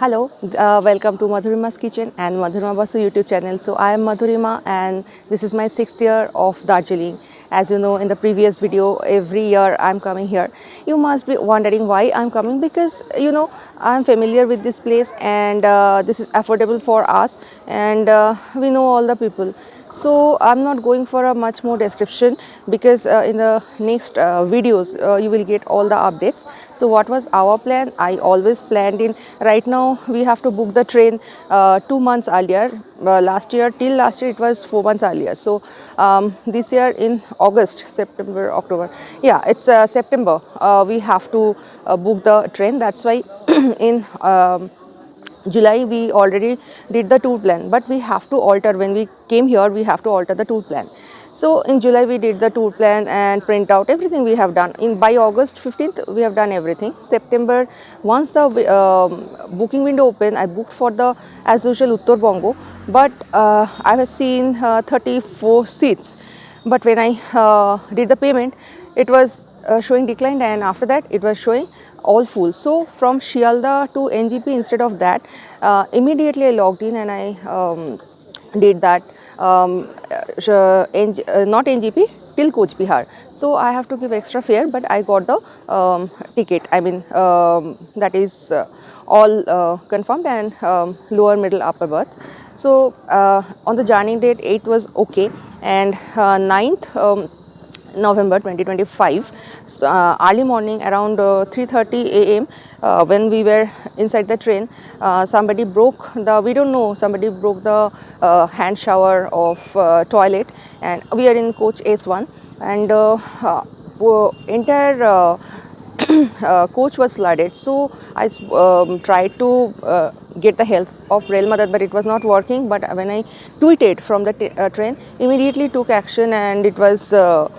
Hello, welcome to Madhurima's Kitchen and Madhurima Basu YouTube channel. So I am Madhurima and this is my 6th year of Darjeeling. As you know in the previous video, every year I am coming here. You must be wondering why I am coming because I am familiar with this place and this is affordable for us and we know all the people. So I'm not going for a much more description because in the next videos you will get all the updates. So what was our plan? I always planned in, right now we have to book the train 2 months earlier. Till last year it was 4 months earlier. So this year in August, September, October, yeah, it's September, we have to book the train. That's why in July we already did the tour plan, but we have to alter. When we came here we have to alter the tour plan. So in July we did the tour plan and print out everything we have done. By August 15th we have done everything. September, once the booking window opened, I booked for the as usual Uttar Bongo, but I have seen 34 seats. But when I did the payment, it was showing declined, and after that it was showing all full. So from Shialda to NGP, instead of that, immediately I logged in and I did that not NGP till Coach Bihar. So I have to give extra fare, but I got the ticket. I mean that is all confirmed, and lower, middle, upper berth. So on the joining date 8th was okay, and 9th November 2025, so, early morning around 3:30 a.m. When we were inside the train, somebody broke the, we don't know, somebody broke the hand shower of toilet, and we are in coach S1, and entire coach was flooded. So I tried to get the help of Rail Madad, but it was not working. But when I tweeted from the train, immediately took action, and it was the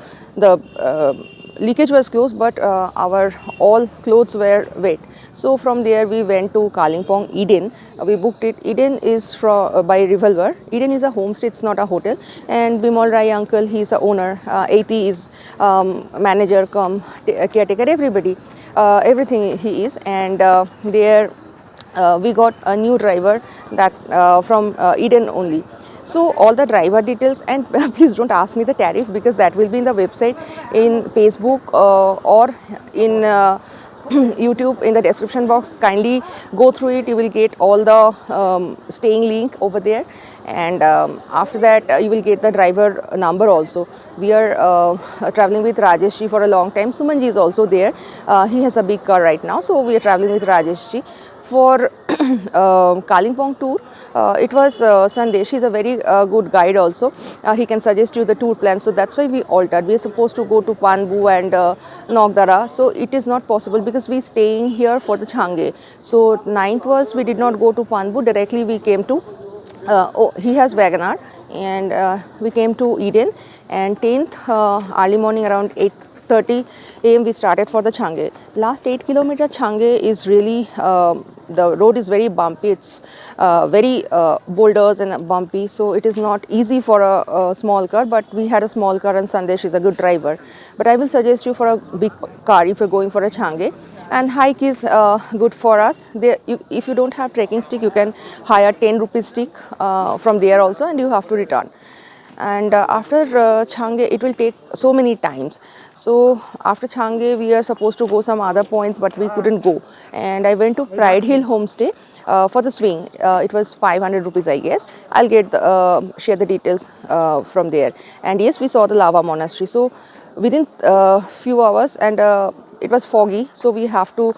leakage was closed, but our all clothes were wet. So from there we went to Kalimpong Eden. We booked it. Eden is from by Revolver. Eden is a homestay, it's not a hotel. And Bimal Rai uncle, he is a owner. AP is manager, come caretaker, everybody, everything he is. And there we got a new driver that from Eden only. So all the driver details, and please don't ask me the tariff because that will be in the website, in Facebook or in YouTube, in the description box. Kindly go through it. You will get all the staying link over there, and after that you will get the driver number also. We are traveling with Rajesh ji for a long time. Suman ji is also there. He has a big car right now, so we are traveling with Rajesh ji for Kalimpong tour. It was Sandesh. He's a very good guide also. He can suggest you the tour plan. So that's why we altered. We are supposed to go to Panbu and Nogdara. So it is not possible because we staying here for the Change. So 9th was, we did not go to Panbu. Directly we came to, he has Wagoner, and we came to Eden. And 10th early morning around 8:30 a.m. we started for the Change. Last 8 kilometer Change is really, the road is very bumpy. It's very boulders and bumpy, so it is not easy for a small car. But we had a small car, and Sandesh is a good driver. But I will suggest you for a big car if you're going for a Change. And hike is good for us. There, if you don't have trekking stick, you can hire 10 rupees stick from there also, and you have to return. And after Change, it will take so many times. So after Change, we are supposed to go some other points, but we couldn't go. And I went to Pride Hill Homestay for the swing. It was 500 rupees, I guess. I'll get the, share the details from there. And yes, we saw the Lava Monastery. So within few hours, and it was foggy, so we have to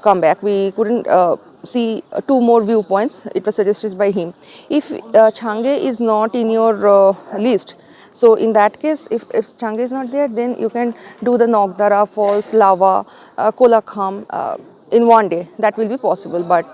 come back. We couldn't see 2 more viewpoints. It was suggested by him. If Change is not in your list, so in that case, if Change is not there, then you can do the Nogdara Falls, Lava, Kolakham in one day. That will be possible. But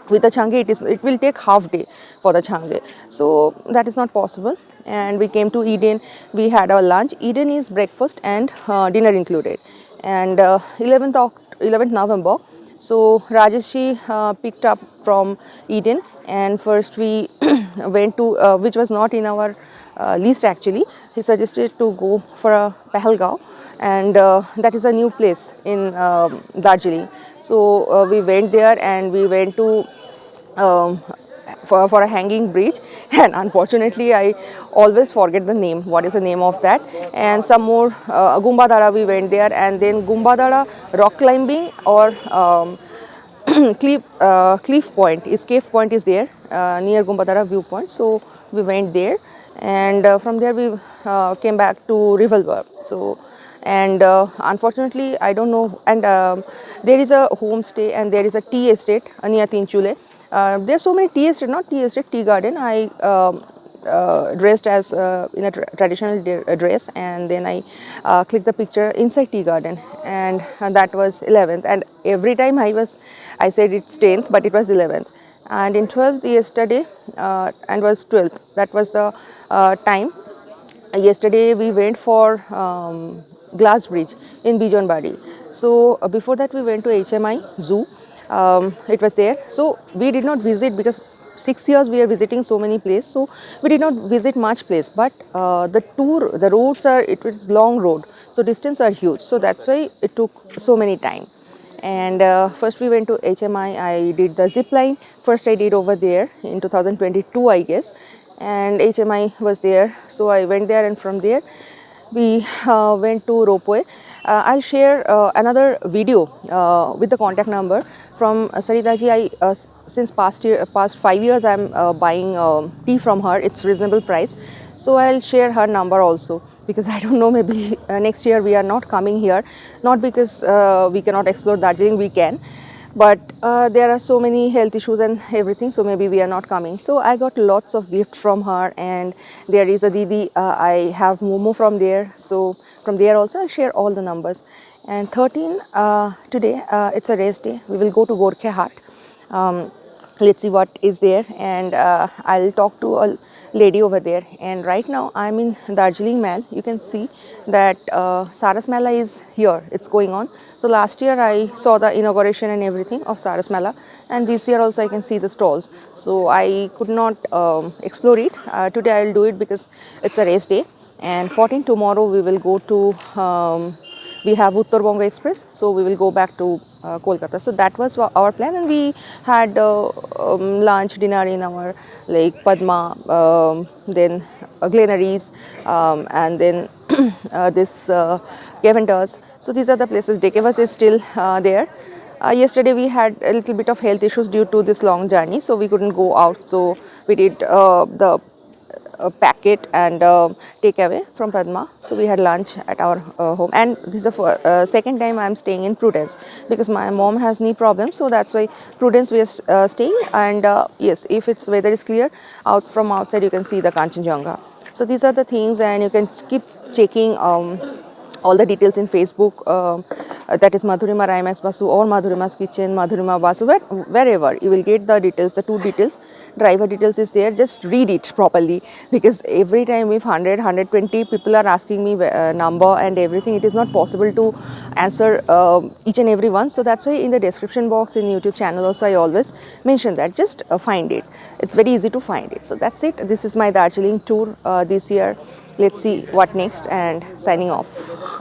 with the Change, it will take half day for the Change. So that is not possible. And we came to Eden. We had our lunch. Eden is breakfast and dinner included. And 11th November, so Rajesh ji picked up from Eden, and first we went to, which was not in our list actually. He suggested to go for a Pahalgaon, and that is a new place in Darjeeling. So we went there and we went to um, for a hanging bridge, and unfortunately I always forget the name, what is the name of that. And some more Gumbadara we went there, and then Gumbadara rock climbing or cliff point is cave point is there near Gumbadara viewpoint. So we went there, and from there we came back to Revolver. So and unfortunately I don't know, and there is a homestay and there is a tea estate near Tinchule. There are so many tea estate, not tea estate, tea garden. I dressed as in a traditional dress, and then I clicked the picture inside tea garden, and that was 11th. And every time I said it's 10th, but it was 11th. And in 12th yesterday, and was 12th. That was the time. Yesterday we went for Glass Bridge in Bijonbari. So before that we went to HMI Zoo. It was there. So we did not visit because 6 years we are visiting so many places. So we did not visit much place. But the roads are, it was long road. So distance are huge. So that's why it took so many time. And first we went to HMI. I did the zip line. First I did over there in 2022, I guess. And HMI was there. So I went there, and from there we went to ropeway. I'll share another video with the contact number from Saritaji. Since past 5 years I'm buying tea from her. It's reasonable price. So I'll share her number also, because I don't know, maybe next year we are not coming here, not because we cannot explore Darjeeling, we can, but there are so many health issues and everything, so maybe we are not coming. So I got lots of gifts from her, and there is a Didi, I have Momo from there, so from there also I'll share all the numbers. And 13 today, it's a rest day, we will go to Gorkhe Hat. Let's see what is there, and I'll talk to a lady over there. And right now I'm in Darjeeling Mall. You can see that Saras Mela is here, it's going on. So last year I saw the inauguration and everything of Saras Mela, and this year also I can see the stalls. So I could not explore it. Today I will do it because it's a race day. And 14 tomorrow we will go to we have Uttar Bongo Express, so we will go back to Kolkata. So that was our plan, and we had lunch, dinner in our like Padma, then Glenaries, and then this Cavenders. So these are the places. Dekavas is still there. Yesterday we had a little bit of health issues due to this long journey, so we couldn't go out. So we did the packet and take away from Padma. So we had lunch at our home, and this is the second time I am staying in Prudence, because my mom has knee problems. So that's why Prudence we are staying. And yes, if it's weather is clear, out from outside you can see the Kanchenjunga. So these are the things, and you can keep checking all the details in Facebook. That is Madhurima Raimax Basu or Madhurima's Kitchen, Madhurima Basu, wherever you will get the details, the two details. Driver details is there. Just read it properly, because every time if 100-120 people are asking me number and everything, it is not possible to answer each and every one. So that's why in the description box in YouTube channel also I always mention that. Just find it. It's very easy to find it. So that's it. This is my Darjeeling tour this year. Let's see what next, and signing off.